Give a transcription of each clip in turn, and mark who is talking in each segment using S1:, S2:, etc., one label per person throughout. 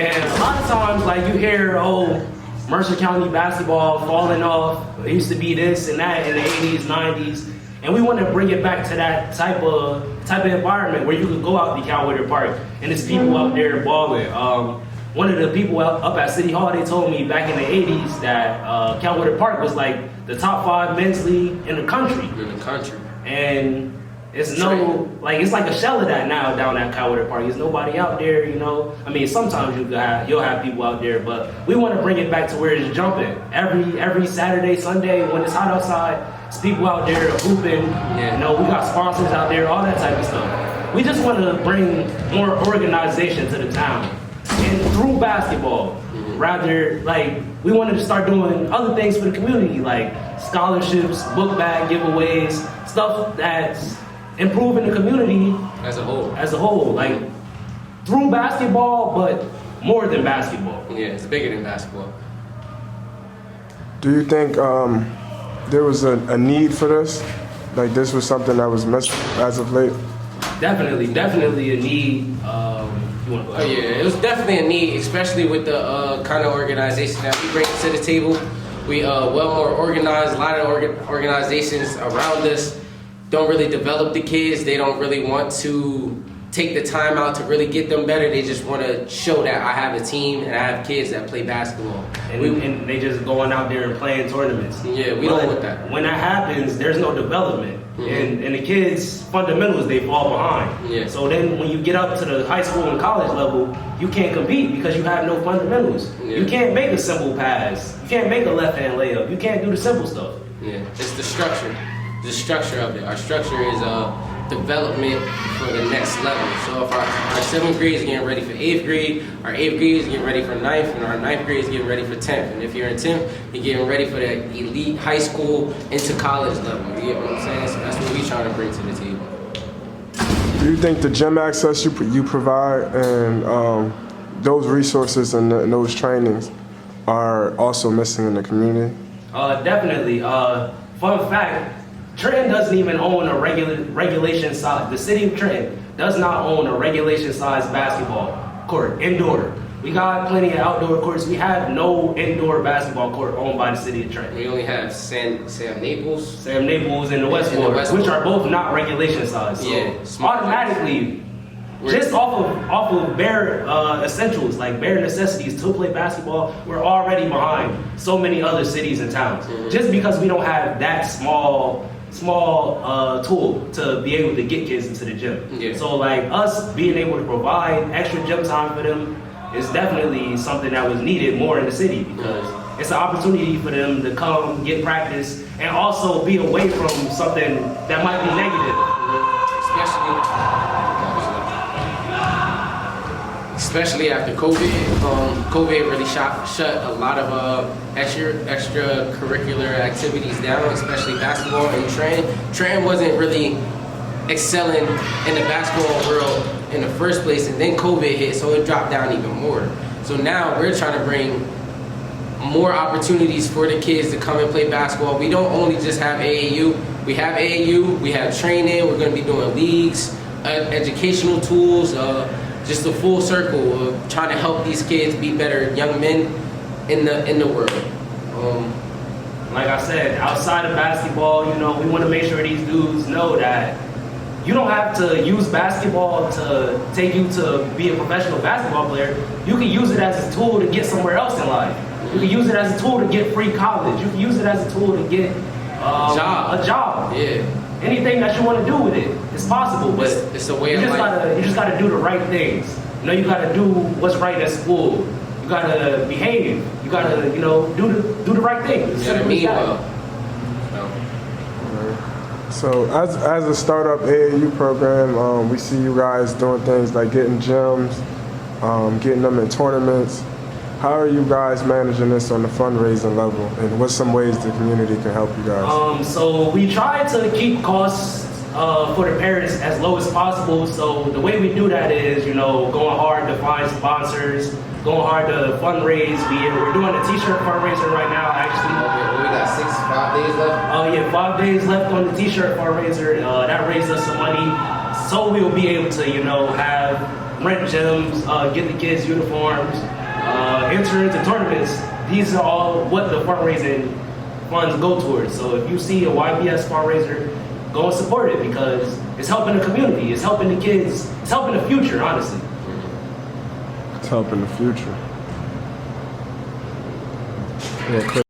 S1: And a lot of times, like, you hear, oh, Mercer County basketball falling off. It used to be this and that in the 80s, 90s. And we want to bring it back to that type of environment where you could go out to Calwater Park and there's people out there balling. One of the people up at City Hall, they told me back in the 80s that Calwater Park was like the top 5 men's league in the country.
S2: In the country.
S1: And it's it's like a shell of that now down at Calwater Park. There's nobody out there, you know. I mean, sometimes you'll have people out there, but we want to bring it back to where it's jumping. Every Saturday, Sunday, when it's hot outside, it's people out there hooping.
S2: Yeah.
S1: You know, we got sponsors out there, all that type of stuff. We just want to bring more organization to the town, and through basketball. Rather, like, we wanted to start doing other things for the community, like scholarships, book bag giveaways, stuff that's improving the community
S2: as a whole.
S1: As a whole, like through basketball, but more than basketball.
S2: Yeah, it's bigger than basketball.
S3: Do you think there was a need for this? Like, this was something that was missing as of late?
S1: Definitely a need. You want to go ahead?
S2: Yeah, it was definitely a need, especially with the kind of organization that we bring to the table. We well more organized. A lot of organizations around us don't really develop the kids. They don't really want to take the time out to really get them better. They just want to show that I have a team and I have kids that play basketball.
S1: And they just going out there and playing tournaments.
S2: Yeah, we don't want that.
S1: When that happens, there's no development. And the kids' fundamentals, they fall behind.
S2: Yeah.
S1: So then when you get up to the high school and college level, you can't compete because you have no fundamentals.
S2: Yeah.
S1: You can't make a simple pass. You can't make a left-hand layup. You can't do the simple stuff.
S2: Yeah, it's the structure of it. Our structure is development for the next level. So if our 7th grade is getting ready for 8th grade, our 8th grade is getting ready for 9th, and our 9th grade is getting ready for 10th. And if you're in 10th, you're getting ready for that elite high school into college level. You get what I'm saying? So that's what we're trying to bring to the table.
S3: Do you think the gym access you provide and those resources and those trainings are also missing in the community?
S1: Definitely. Fun fact, Trenton doesn't even own a regulation size. The city of Trenton does not own a regulation size basketball court, indoor. We got plenty of outdoor courts. We have no indoor basketball court owned by the city of Trenton.
S2: We only have Sam Naples.
S1: And the Westport, which are both not regulation size. So
S2: yeah,
S1: automatically, just off of bare essentials, like bare necessities to play basketball, we're already behind so many other cities and towns. Just because we don't have that small tool to be able to get kids into the gym.
S2: Yeah.
S1: So like us being able to provide extra gym time for them is definitely something that was needed more in the city, because it's an opportunity for them to come, get practice, and also be away from something that might be negative.
S2: Especially after COVID. COVID really shut a lot of extracurricular activities down, especially basketball and Trenton. Trenton wasn't really excelling in the basketball world in the first place, and then COVID hit, so it dropped down even more. So now we're trying to bring more opportunities for the kids to come and play basketball. We don't only just have AAU, we have training, we're going to be doing leagues, educational tools, just a full circle of trying to help these kids be better young men in the world.
S1: Like I said, outside of basketball, you know, we want to make sure these dudes know that you don't have to use basketball to take you to be a professional basketball player. You can use it as a tool to get somewhere else in life. You can use it as a tool to get free college. You can use it as a tool to get a job.
S2: Yeah.
S1: Anything that you want to do with it, it's possible. But
S2: it's a way of life.
S1: You just gotta do the right things. You know, you gotta do what's right at school. You gotta behave. You gotta, you know, do the right thing.
S2: You gotta mean well.
S3: So as a startup AAU program, we see you guys doing things like getting gyms, getting them in tournaments. How are you guys managing this on the fundraising level, and what's some ways the community can help you guys?
S1: So we try to keep costs for the parents as low as possible. So the way we do that is, you know, going hard to find sponsors, going hard to fundraise. We're doing a t-shirt fundraiser right now, actually.
S2: We got 5 days left?
S1: Oh yeah, 5 days left on the t-shirt fundraiser. That raised us some money, so we'll be able to, you know, have rent gyms, get the kids uniforms, enter into tournaments. These are all what the fundraising funds go towards. So if you see a YBS fundraiser, go and support it because it's helping the community, it's helping the kids, it's helping the future, honestly.
S3: It's helping the future. Yeah, Chris.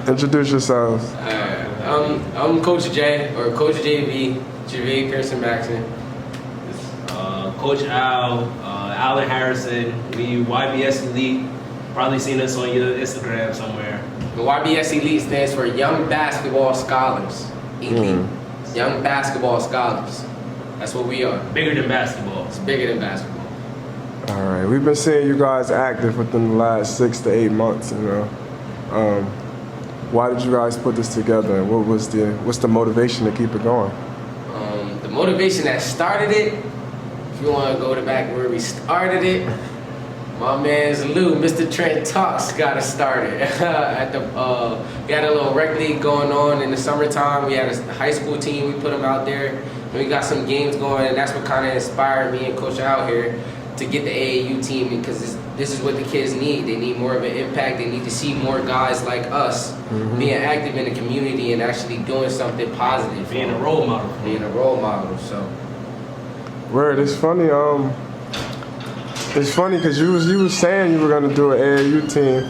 S3: Introduce yourselves.
S2: I'm Coach J, or Coach JV, Javay Pearson Maxon.
S1: Coach Al, Alan Harrison, we YBS Elite. Probably seen us on your Instagram somewhere.
S2: The YBS Elite stands for Young Basketball Scholars. Elite. Young Basketball Scholars. That's what we are.
S1: Bigger than basketball.
S2: It's bigger than basketball.
S3: All right, we've been seeing you guys active within the last 6 to 8 months. You know, why did you guys put this together? And what's the motivation to keep it going?
S2: The motivation that started it. If you want to go to back where we started it, my man's Lou, Mr. Trent Talks, got us started. We had a little rec league going on in the summertime. We had a high school team. We put them out there, and we got some games going, and that's what kind of inspired me and Coach Al here to get the AAU team because this is what the kids need. They need more of an impact. They need to see more guys like us being active in the community and actually doing something positive.
S1: Being a role model.
S2: Being a role model. So.
S3: Word, it's funny. It's funny because you was saying you were gonna do an AAU team,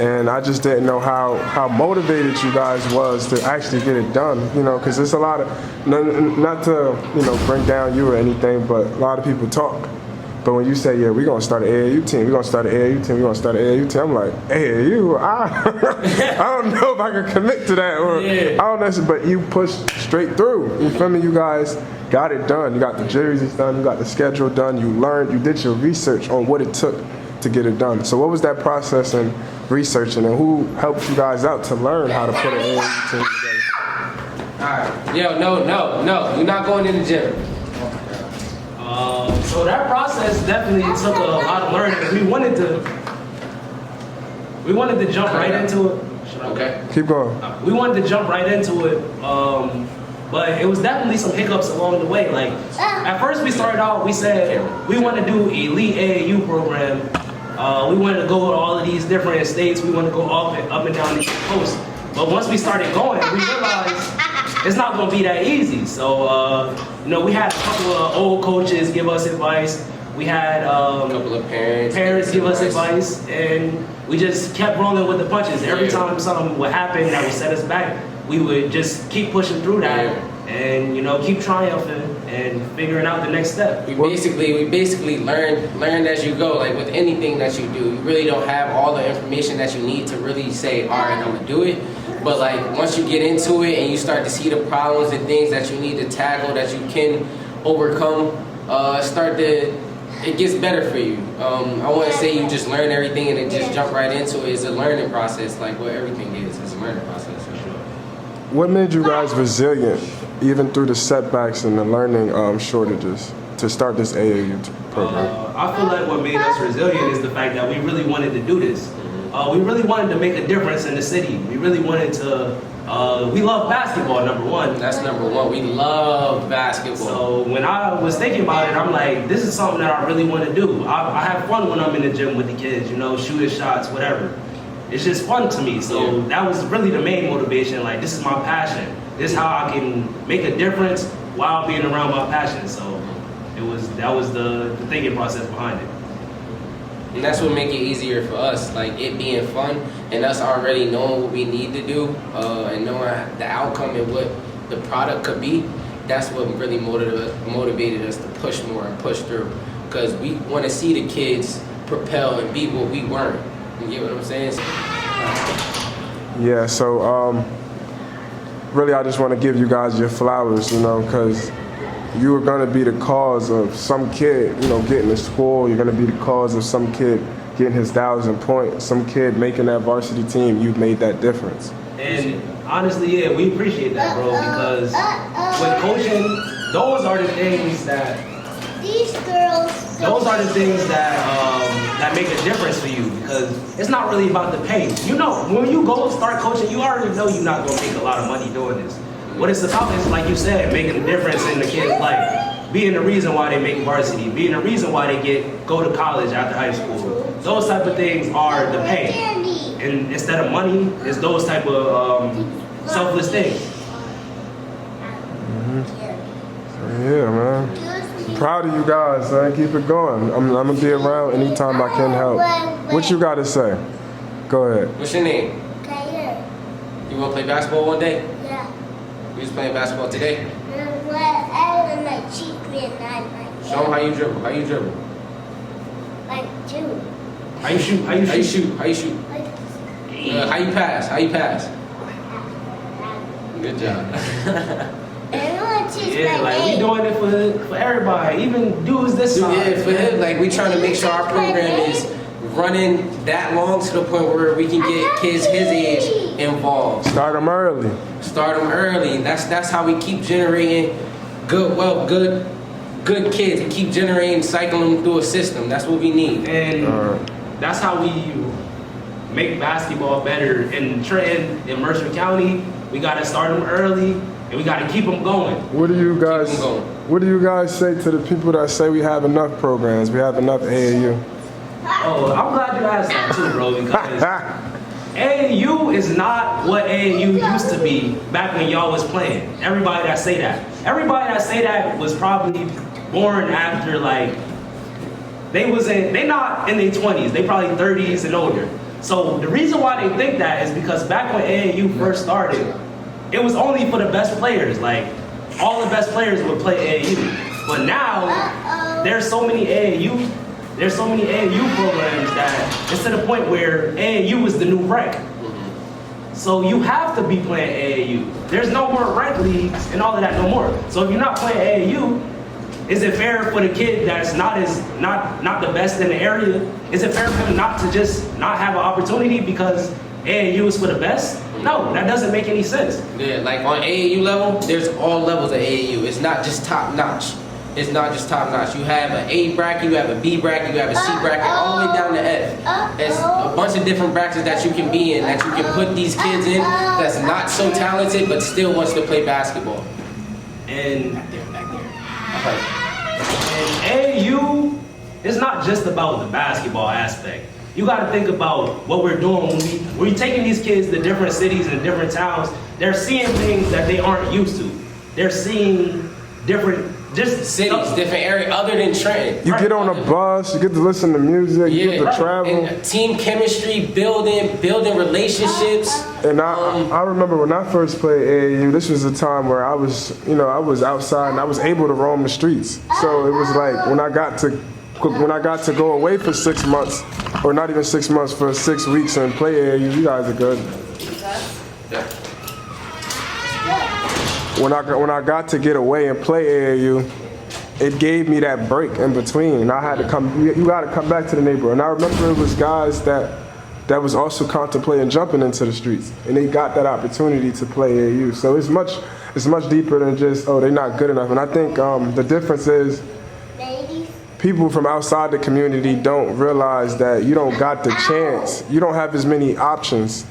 S3: and I just didn't know how motivated you guys was to actually get it done. You know, because there's a lot of not to bring down you or anything, but a lot of people talk. But when you say, yeah, we're gonna start an AAU team, we're gonna start an AAU team, we're gonna start an AAU team, I'm like, AAU, I don't know if I can commit to that, or I don't know. But you pushed straight through. You feel me? You guys got it done. You got the jerseys done. You got the schedule done. You learned. You did your research on what it took to get it done. So what was that process and researching, and who helped you guys out to learn how to put an AAU team together?
S2: All right. Yo, no. You're not going in the gym.
S1: So that process definitely took a lot of learning. We wanted to jump right into it.
S2: Okay.
S3: Keep going.
S1: We wanted to jump right into it, but it was definitely some hiccups along the way. Like at first we started out, we said we want to do elite AAU program. We wanted to go to all of these different states. We wanted to go up and down the coast. But once we started going, we realized it's not going to be that easy. So, we had a couple of old coaches give us advice. We had
S2: a couple of parents
S1: give us advice, and we just kept rolling with the punches. Every time something would happen that would set us back, we would just keep pushing through that and keep triumphing and figuring out the next step.
S2: We basically learned as you go. Like with anything that you do, you really don't have all the information that you need to really say, all right, I'm gonna do it. But like once you get into it and you start to see the problems and things that you need to tackle that you can overcome, it gets better for you. I wouldn't say you just learn everything and then just jump right into it. It's a learning process, like what everything is. It's a learning process for sure.
S3: What made you guys resilient, even through the setbacks and the learning shortages, to start this AAU program?
S1: I feel like what made us resilient is the fact that we really wanted to do this. We really wanted to make a difference in the city. We really wanted to, we love basketball, number one.
S2: That's number one. We love basketball.
S1: So when I was thinking about it, I'm like, this is something that I really want to do. I have fun when I'm in the gym with the kids, shooting shots, whatever. It's just fun to me. So that was really the main motivation. Like, this is my passion. This is how I can make a difference while being around my passion. So that was the thinking process behind it.
S2: And that's what make it easier for us, like it being fun and us already knowing what we need to do and knowing the outcome and what the product could be. That's what really motivated us to push more and push through, because we want to see the kids propel and be what we weren't. You get what I'm saying?
S3: Yeah, so really I just want to give you guys your flowers, because you are going to be the cause of some kid, getting to school. You're going to be the cause of some kid getting his 1,000 points, some kid making that varsity team. You've made that difference.
S1: And honestly, we appreciate that, bro, because with coaching, those are the things that make a difference for you, because it's not really about the pay. When you go start coaching, you already know you're not going to make a lot of money doing this. What it's about is, like you said, making a difference in the kid's life. being the reason why they make varsity, being the reason why they go to college after high school. Those type of things are the pay. And instead of money, it's those type of selfless things.
S3: Yeah, man. Proud of you guys, man. Keep it going. I'm gonna be around anytime I can help. What you gotta say? Go ahead.
S2: What's your name? You wanna play basketball one day?
S4: Yeah.
S2: You just playing basketball today? Show them how you dribble. How you dribble?
S4: Like two.
S1: How you shoot? How you
S2: How you
S1: shoot?
S2: shoot? How you shoot?
S4: Like
S2: How you pass? How you pass? Good job.
S1: Yeah, like we doing it for everybody, even dudes this side.
S2: Yeah, for him, like we trying to make sure our program is running that long to the point where we can get kids his age involved.
S3: Start them early.
S2: Start them early. That's how we keep generating good kids. We keep generating, cycling them through a system. That's what we need.
S1: And that's how we make basketball better in Trenton, in Mercer County. We gotta start them early, and we gotta keep them going.
S3: What do you guys?
S2: Keep 'em going.
S3: What do you guys say to the people that say we have enough programs? We have enough AAU.
S1: Oh, I'm glad you asked that too, bro, because AAU is not what AAU used to be back when y'all was playing. Everybody that say that was probably born after like they not in their 20s. They probably 30s and older. So the reason why they think that is because back when AAU first started, it was only for the best players. Like all the best players would play AAU. But now there's so many AAU programs that it's to the point where AAU is the new rec. So you have to be playing AAU. There's no more rec leagues and all of that no more. So if you're not playing AAU, is it fair for the kid that's not the best in the area? Is it fair for him not to just not have an opportunity because AAU is for the best? No, that doesn't make any sense.
S2: Yeah, like on AAU level, there's all levels of AAU. It's not just top notch. It's not just top notch. You have an A bracket, you have a B bracket, you have a C bracket, all the way down to F. There's a bunch of different brackets that you can be in, that you can put these kids in that's not so talented but still wants to play basketball.
S1: And AAU is not just about the basketball aspect. You got to think about what we're doing when we're taking these kids to different cities and different towns. They're seeing things that they aren't used to. They're seeing different
S2: cities, different area other than Trenton.
S3: You get on a bus, you get to listen to music, you get to travel.
S2: And team chemistry, building relationships.
S3: And I remember when I first played AAU, this was a time where I was outside and I was able to roam the streets. So it was like when I got to go away for 6 months, or not even 6 months, for 6 weeks and play AAU, you guys are good. When I got to get away and play AAU, it gave me that break in between. I had to come. You got to come back to the neighborhood. And I remember it was guys that was also contemplating jumping into the streets, and they got that opportunity to play AAU. So it's much deeper than just they're not good enough. And I think the difference is people from outside the community don't realize that you don't got the chance. You don't have as many options.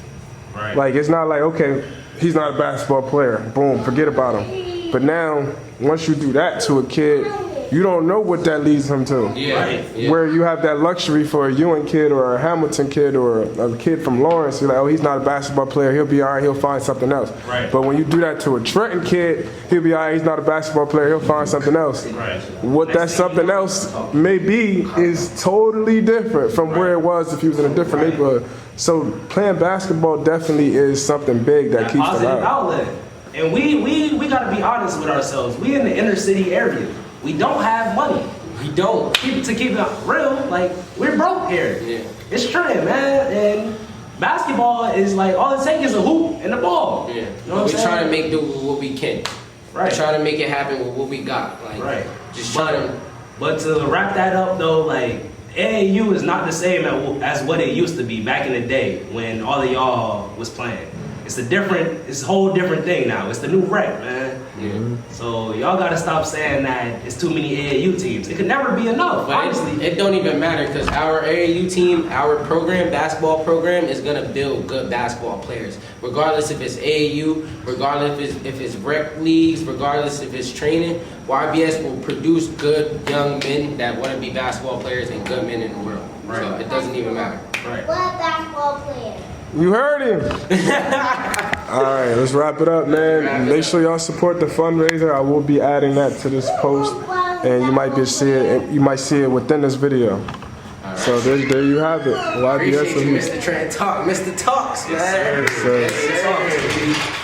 S1: Right.
S3: Like it's not like okay, he's not a basketball player. Boom, forget about him. But now, once you do that to a kid, you don't know what that leads him to.
S2: Yeah.
S3: Where you have that luxury for a Ewing kid or a Hamilton kid or a kid from Lawrence, you're like, oh, he's not a basketball player. He'll be all right. He'll find something else.
S1: Right.
S3: But when you do that to a Trenton kid, he'll be all right. He's not a basketball player. He'll find something else.
S1: Right.
S3: What that something else may be is totally different from where it was if he was in a different neighborhood. So playing basketball definitely is something big that keeps them
S1: positive
S3: out.
S1: outlet. And we got to be honest with ourselves. We in the inner city area. We don't have money.
S2: We don't.
S1: To keep it real, like we're broke here.
S2: Yeah.
S1: It's Trenton, man, and basketball is like all it takes is a hoop and a ball.
S2: Yeah.
S1: You know what I'm
S2: We're
S1: saying?
S2: trying to make do with what we can.
S1: Right.
S2: We're trying to make it happen with what we got. Like,
S1: Right.
S2: Just trying to.
S1: But to wrap that up though, like AAU is not the same as what it used to be back in the day when all of y'all was playing. it's a whole different thing now. It's the new rec, man. So y'all gotta stop saying that it's too many AAU teams. It could never be enough,
S2: But
S1: honestly.
S2: it don't even matter because our AAU team, our program, basketball program, is gonna build good basketball players. Regardless if it's AAU, regardless if it's rec leagues, regardless if it's training, YBS will produce good young men that want to be basketball players and good men in the world.
S1: Right.
S2: So it doesn't even matter.
S1: Right.
S4: What basketball player?
S3: You heard him. All right, let's wrap it up, man. Make sure y'all support the fundraiser. I will be adding that to this post, and you might see it within this video. So there you have it. YBS
S2: Appreciate you,
S3: Elite.
S2: Mr. Trent Talk, Mr. Talks, man.
S3: Yes, sir.
S2: Yes, sir.